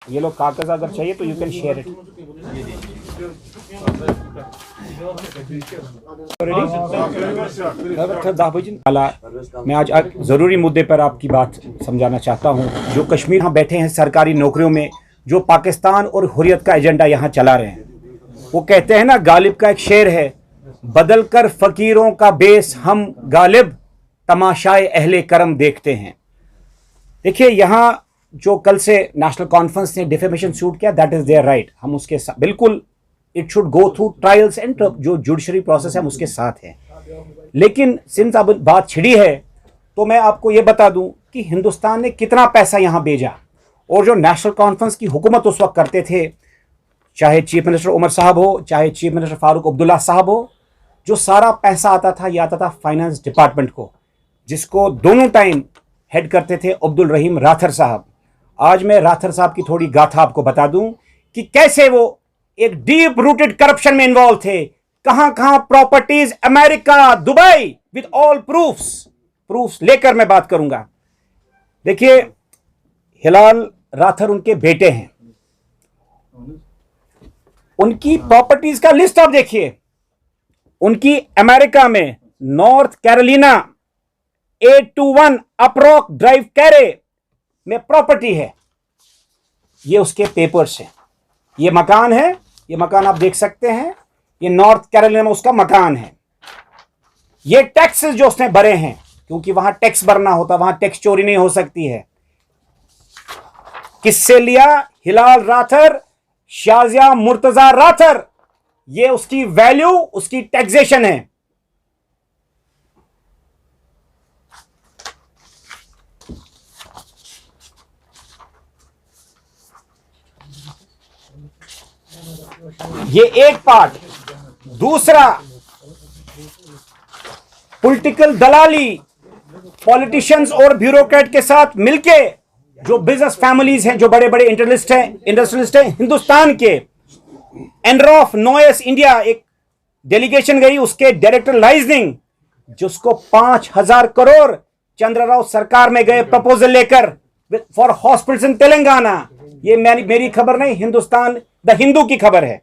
ये लो कागज अगर चाहिए तो यू कैन शेयर इट। मैं आज जरूरी मुद्दे पर आपकी बात समझाना चाहता हूँ। जो कश्मीर यहाँ बैठे हैं सरकारी नौकरियों में, जो पाकिस्तान और हुर्रियत का एजेंडा यहाँ चला रहे हैं, वो कहते हैं ना, गालिब का एक शेर है, बदल कर फकीरों का बेस हम गालिब, तमाशाए अहले करम देखते हैं। देखिए, यहाँ जो कल से नेशनल कॉन्फ्रेंस ने डिफेमेशन सूट किया, दैट इज देयर राइट, हम उसके साथ बिल्कुल, it should go through trials and जो जुडिशरी प्रोसेस है हम उसके साथ हैं। लेकिन सिंस अब बात छिड़ी है तो मैं आपको यह बता दूं कि हिंदुस्तान ने कितना पैसा यहां भेजा, और जो नेशनल कॉन्फ्रेंस की हुकूमत उस वक्त करते थे, चाहे चीफ मिनिस्टर उमर साहब हो, चाहे चीफ मिनिस्टर फारूक अब्दुल्ला साहब हो, जो सारा पैसा आता था ये आता था फाइनेंस डिपार्टमेंट को, जिसको दोनों टाइम हेड करते थे अब्दुल रहीम राथर साहब। आज मैं राथर साहब की थोड़ी गाथा आपको बता दूं कि कैसे वो एक डीप रूटेड करप्शन में इन्वॉल्व थे, कहां कहां properties, America, Dubai, with all proofs लेकर मैं बात करूंगा। देखिए, हिलाल राथर उनके बेटे हैं, उनकी प्रॉपर्टीज का लिस्ट आप देखिए। उनकी अमेरिका में नॉर्थ कैरोलिना 821 अप्रॉक ड्राइव कैरे में प्रॉपर्टी है, ये उसके पेपर्स हैं। ये मकान है, ये मकान आप देख सकते हैं, ये नॉर्थ कैरोलिना में उसका मकान है। ये टैक्सेस जो उसने भरे हैं, क्योंकि वहां टैक्स भरना होता, वहां टैक्स चोरी नहीं हो सकती है। किससे लिया? हिलाल राथर, शाजिया मुर्तजा राथर, ये उसकी वैल्यू, उसकी टैक्सेशन है। ये एक पार्ट। दूसरा, पॉलिटिकल दलाली, पॉलिटिशियंस और ब्यूरोक्रेट के साथ मिलके जो बिजनेस फैमिलीज हैं, जो बड़े बड़े इंडस्ट्रियलिस्ट हैं हिंदुस्तान के, एनरॉफ नोएस इंडिया एक डेलीगेशन गई, उसके डायरेक्टर लाइजनिंग, जिसको 5,000 करोड़ चंद्रराव सरकार में गए प्रपोजल लेकर फॉर हॉस्पिटल्स इन तेलंगाना। ये मेरी खबर नहीं, हिंदुस्तान द हिंदू की खबर है।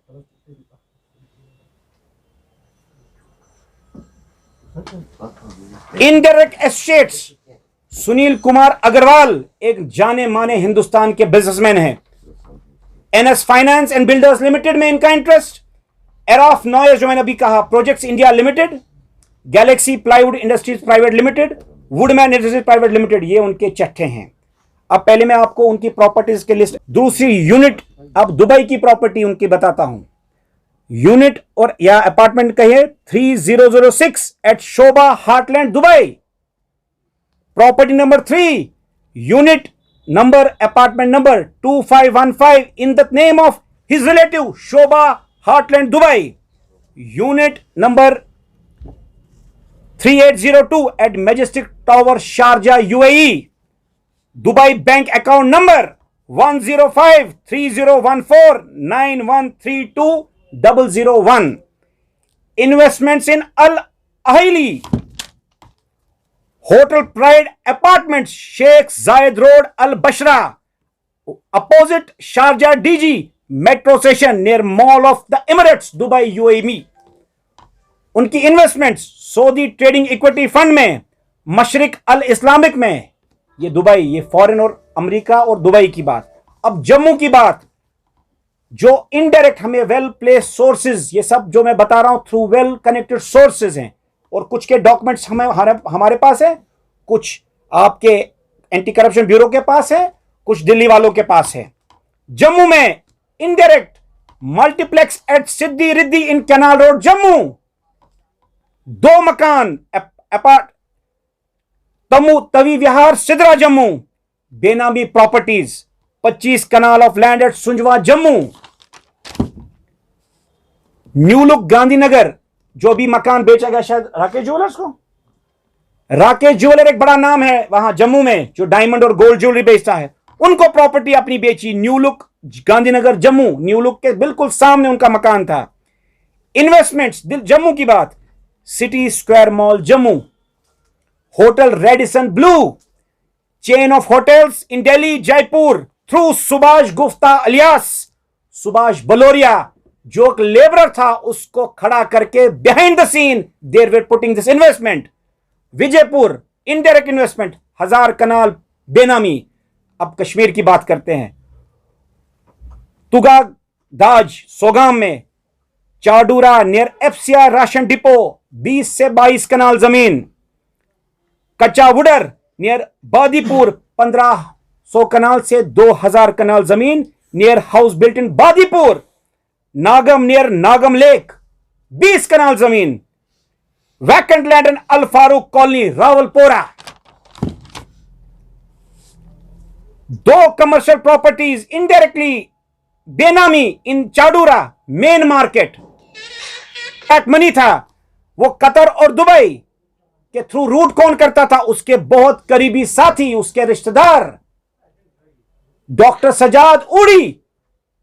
इनडायरेक्ट एसेट्स, सुनील कुमार अग्रवाल एक जाने माने हिंदुस्तान के बिजनेसमैन हैं। NS finance and builders limited में इनका इंटरेस्ट, एरॉफ नॉयस जो मैंने अभी कहा, projects India limited, Galaxy plywood industries private limited, woodman industries private limited, ये उनके चट्टे हैं। अब पहले मैं आपको उनकी प्रॉपर्टीज की लिस्ट, दूसरी यूनिट, अब दुबई की प्रॉपर्टी उनकी बताता हूं। यूनिट और या अपार्टमेंट कहिए 3006 at Sobha Hartland Dubai. Property number 3, unit number, apartment number 2515 in the name of his relative Sobha Hartland Dubai. Unit number 3802 at Majestic Tower Sharjah UAE. Dubai bank account number 10530149132 investments in Al Ahli Hotel Pride Apartments, Sheikh Zayed Road Al बशरा, opposite Sharjah DG metro station near Mall of the Emirates Dubai UAE. उनकी investments Saudi trading equity fund में, मशरिक अल Islamic में, ये Dubai, ये foreign और America और Dubai की बात। अब जम्मू की बात, जो इनडायरेक्ट हमें वेल प्लेस सोर्सेज, ये सब जो मैं बता रहा हूं थ्रू वेल कनेक्टेड सोर्सेज हैं, और कुछ के डॉक्यूमेंट्स हमारे पास है, कुछ आपके एंटी करप्शन ब्यूरो के पास है, कुछ दिल्ली वालों के पास है। जम्मू में indirect multiplex at Siddhi Riddhi in Canal Road Jammu, 2 मकान अपार्ट तमू तवी विहार सिदरा जम्मू, बेनामी properties, 25 kanal of land at Sunjwan Jammu. New look Gandhinagar, जो भी मकान बेचा गया शायद राकेश ज्वेलर्स को, राकेश ज्वेलर एक बड़ा नाम है वहां जम्मू में, जो डायमंड और गोल्ड ज्वेलरी बेचता है, उनको प्रॉपर्टी अपनी बेची। New look Gandhinagar Jammu, new look के बिल्कुल सामने उनका मकान था। इन्वेस्टमेंट्स जम्मू की बात, city square mall Jammu, hotel Radisson blu, chain of hotels in Delhi, Jaipur, through Subhash Gupta alias Subhash Baloria, जो एक लेबरर था, उसको खड़ा करके behind the scene there where putting this investment. Vijaypur indirect investment, 1000 kanal benami. अब कश्मीर की बात करते हैं। तुगा दाज सोगाम में, Chadoora near FCR ration depot 20 से 22 कनाल जमीन। कच्चावुडर नियर बादीपुर 1500 कनाल से 2000 कनाल जमीन near house built in Badipur. Nagam near Nagam lake 20 kanal जमीन। Vacant land in Al Farooq colony Rawalpora. 2 commercial properties indirectly बेनामी इन चाडूरा मेन मार्केट। पैक मनी था, वो कतर और दुबई के थ्रू रूट कौन करता था? उसके बहुत करीबी साथी, उसके रिश्तेदार डॉक्टर सजाद उड़ी,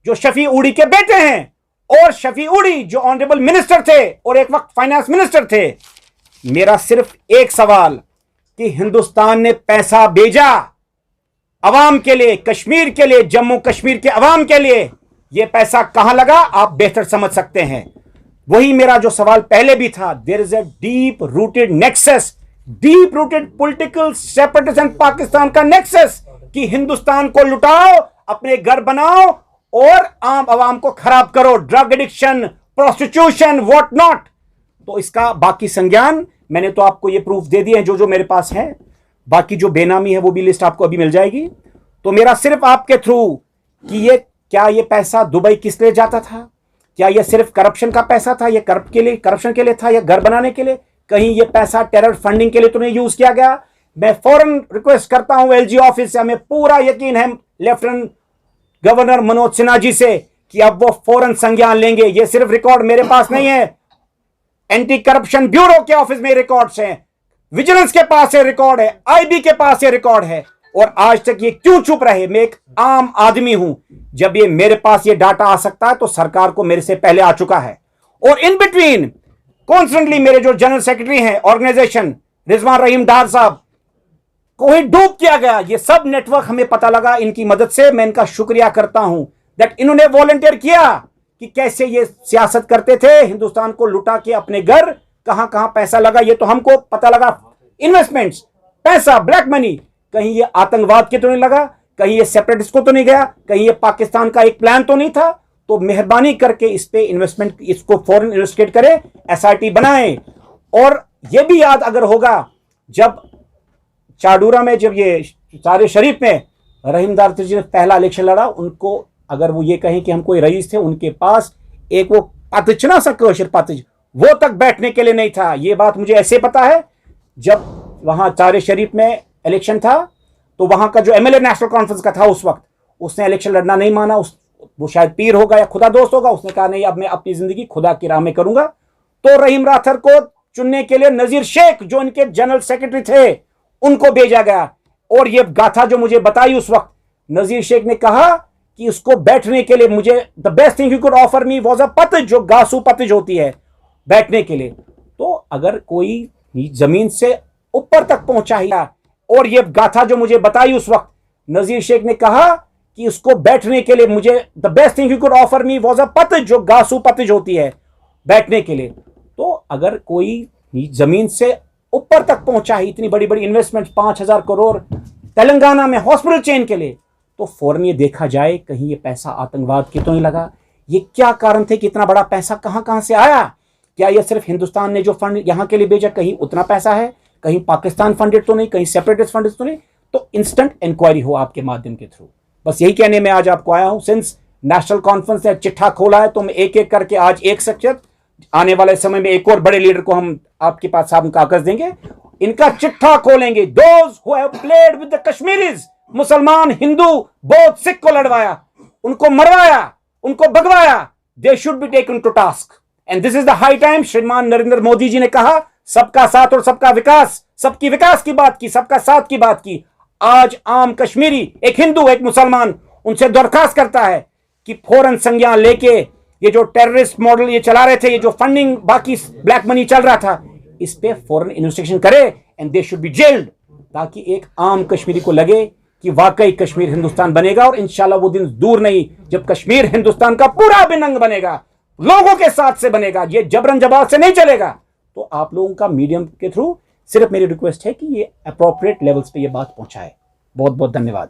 जो शफी उड़ी के बेटे हैं, और शफी उड़ी जो ऑनरेबल मिनिस्टर थे और एक वक्त फाइनेंस मिनिस्टर थे। मेरा सिर्फ एक सवाल कि हिंदुस्तान ने पैसा भेजा अवाम के लिए, कश्मीर के लिए, जम्मू कश्मीर के अवाम के लिए, यह पैसा कहां लगा? आप बेहतर समझ सकते हैं। वही मेरा जो सवाल पहले भी था, there is a deep rooted nexus, deep rooted political separatism Pakistan का नेक्सस, कि हिंदुस्तान को लुटाओ, अपने घर बनाओ और आम आवाम को खराब करो, drug addiction, prostitution, what not. तो इसका बाकी संज्ञान मैंने तो आपको ये प्रूफ दे दिए हैं जो जो मेरे पास है। बाकी जो बेनामी है वो भी लिस्ट आपको अभी मिल जाएगी। तो मेरा सिर्फ आपके थ्रू कि ये क्या ये पैसा दुबई किस लिए जाता था? क्या ये सिर्फ करप्शन का पैसा था? ये करप्शन के लिए था या घर बनाने के लिए? कहीं ये पैसा टेरर फंडिंग के लिए तो नहीं यूज किया गया? मैं फौरन रिक्वेस्ट करता हूं एलजी ऑफिस से, हमें पूरा यकीन है लेफ्टिनेंट गवर्नर मनोज सिन्हा जी से कि अब वो फौरन संज्ञान लेंगे। ये सिर्फ रिकॉर्ड मेरे पास नहीं है, एंटी करप्शन ब्यूरो के ऑफिस में रिकॉर्ड्स हैं, विजिलेंस के पास ये रिकॉर्ड है, आईबी के पास ये रिकॉर्ड है। और आज तक ये क्यों चुप रहे? मैं एक आम आदमी हूं, जब ये मेरे पास ये डाटा आ सकता है तो सरकार को मेरे से पहले आ चुका है। और इन बिटवीन कॉन्स्टेंटली मेरे जो जनरल सेक्रेटरी हैं ऑर्गेनाइजेशन रिजवान रहीम डार साहब को ही डूब किया गया। ये सब नेटवर्क हमें पता लगा इनकी मदद से। मैं इनका शुक्रिया करता हूं दैट इन्होंने वॉलंटियर किया कि कैसे ये सियासत करते थे, हिंदुस्तान को लुटा के अपने घर, कहां कहां पैसा लगा ये तो हमको पता लगा। इन्वेस्टमेंट्स, पैसा, ब्लैक मनी, कहीं ये आतंकवाद के तो नहीं लगा, कहीं ये सेपरेटिस्ट को तो नहीं गया, कहीं ये पाकिस्तान का एक प्लान तो नहीं था। तो मेहरबानी करके इस पे इन्वेस्टमेंट, इसको फौरन इन्वेस्टिगेट करें, एसआईटी बनाएं। और ये भी याद अगर होगा, जब चाडूरा में, जब ये सारे शरीफ में रहीमदार जी ने पहला इलेक्शन लड़ा, उनको अगर वो ये कहें कि हम कोई रईस थे, उनके पास एक वो पतिच ना सर पतिच, वो तक बैठने के लिए नहीं था। ये बात मुझे ऐसे पता है, जब वहां चारे शरीफ में इलेक्शन था तो वहां का जो एमएलए नेशनल कॉन्फ्रेंस का था उस वक्त, उसने इलेक्शन लड़ना नहीं माना। वो शायद पीर होगा या खुदा दोस्त होगा, उसने कहा नहीं अब मैं अपनी जिंदगी खुदा की राह में करूंगा। तो रहीम राथर को चुनने के लिए नजीर शेख जो इनके जनरल सेक्रेटरी थे उनको भेजा गया। और ये गाथा जो मुझे बताई उस वक्त, नजीर शेख ने कहा कि उसको बैठने के लिए मुझे the best thing you could offer me was a पतिज, जो गासू पतिज होती है बैठने के लिए। तो अगर कोई जमीन से ऊपर तक पहुंचा ही, और ये गाथा जो मुझे बताई उस वक्त, नजीर शेख ने कहा कि उसको बैठने के लिए मुझे the best thing you could offer me was a पतिज, जो गासू पतिज होती है बैठने के लिए। तो अगर कोई जमीन से ऊपर तक पहुंचा है, इतनी बड़ी बड़ी इन्वेस्टमेंट 5000 करोड़ तेलंगाना में हॉस्पिटल चेन के लिए, तो फौरन ये देखा जाए कहीं ये पैसा आतंकवाद के तो नहीं लगा। ये क्या कारण थे कि इतना बड़ा पैसा कहां कहां से आया? क्या ये सिर्फ हिंदुस्तान ने जो फंड यहां के लिए भेजा, कहीं उतना पैसा है, कहीं पाकिस्तान फंडेड तो नहीं, कहीं सेपरेटिस्ट फंडेड तो नहीं? तो इंस्टेंट इंक्वायरी हो आपके माध्यम के थ्रू। बस यही कहने में आज आपको आया हूं। सिंस नेशनल कॉन्फ्रेंस ने चिट्ठा खोला है तो मैं एक एक करके आज एक शख्सियत, आने वाले समय में एक और बड़े लीडर को हम आपके पास साहब कागज देंगे, इनका चिट्ठा खोलेंगे। Those who have played with the Kashmiris, मुसलमान, हिंदू, बौद्ध, सिख को लड़वाया, उनको मरवाया, उनको भगवाया, they should be taken to task. And this is the high time. श्रीमान नरेंद्र मोदी जी ने कहा सबका साथ और सबका विकास, सबकी विकास की बात की, सबका साथ की बात की। आज आम कश्मीरी, एक हिंदू, एक मुसलमान, उनसे दरखास्त करता है कि फौरन संज्ञान लेके ये जो टेररिस्ट मॉडल ये चला रहे थे, ये जो फंडिंग बाकी ब्लैक मनी चल रहा था, इस पे फौरन इन्वेस्टिगेशन करे and they should B gelled, ताकि एक आम कश्मीरी को लगे कि वाकई कश्मीर हिंदुस्तान बनेगा, और इंशाल्लाह वो दिन दूर नहीं जब कश्मीर हिंदुस्तान का पूरा अभिन्न अंग बनेगा, लोगों के साथ से बनेगा, ये जबरन जबार से नहीं चलेगा। तो आप लोगों का मीडियम के थ्रू सिर्फ मेरी रिक्वेस्ट है कि ये अप्रोप्रिएट लेवल्स पे ये बात पहुंचाए। बहुत बहुत धन्यवाद।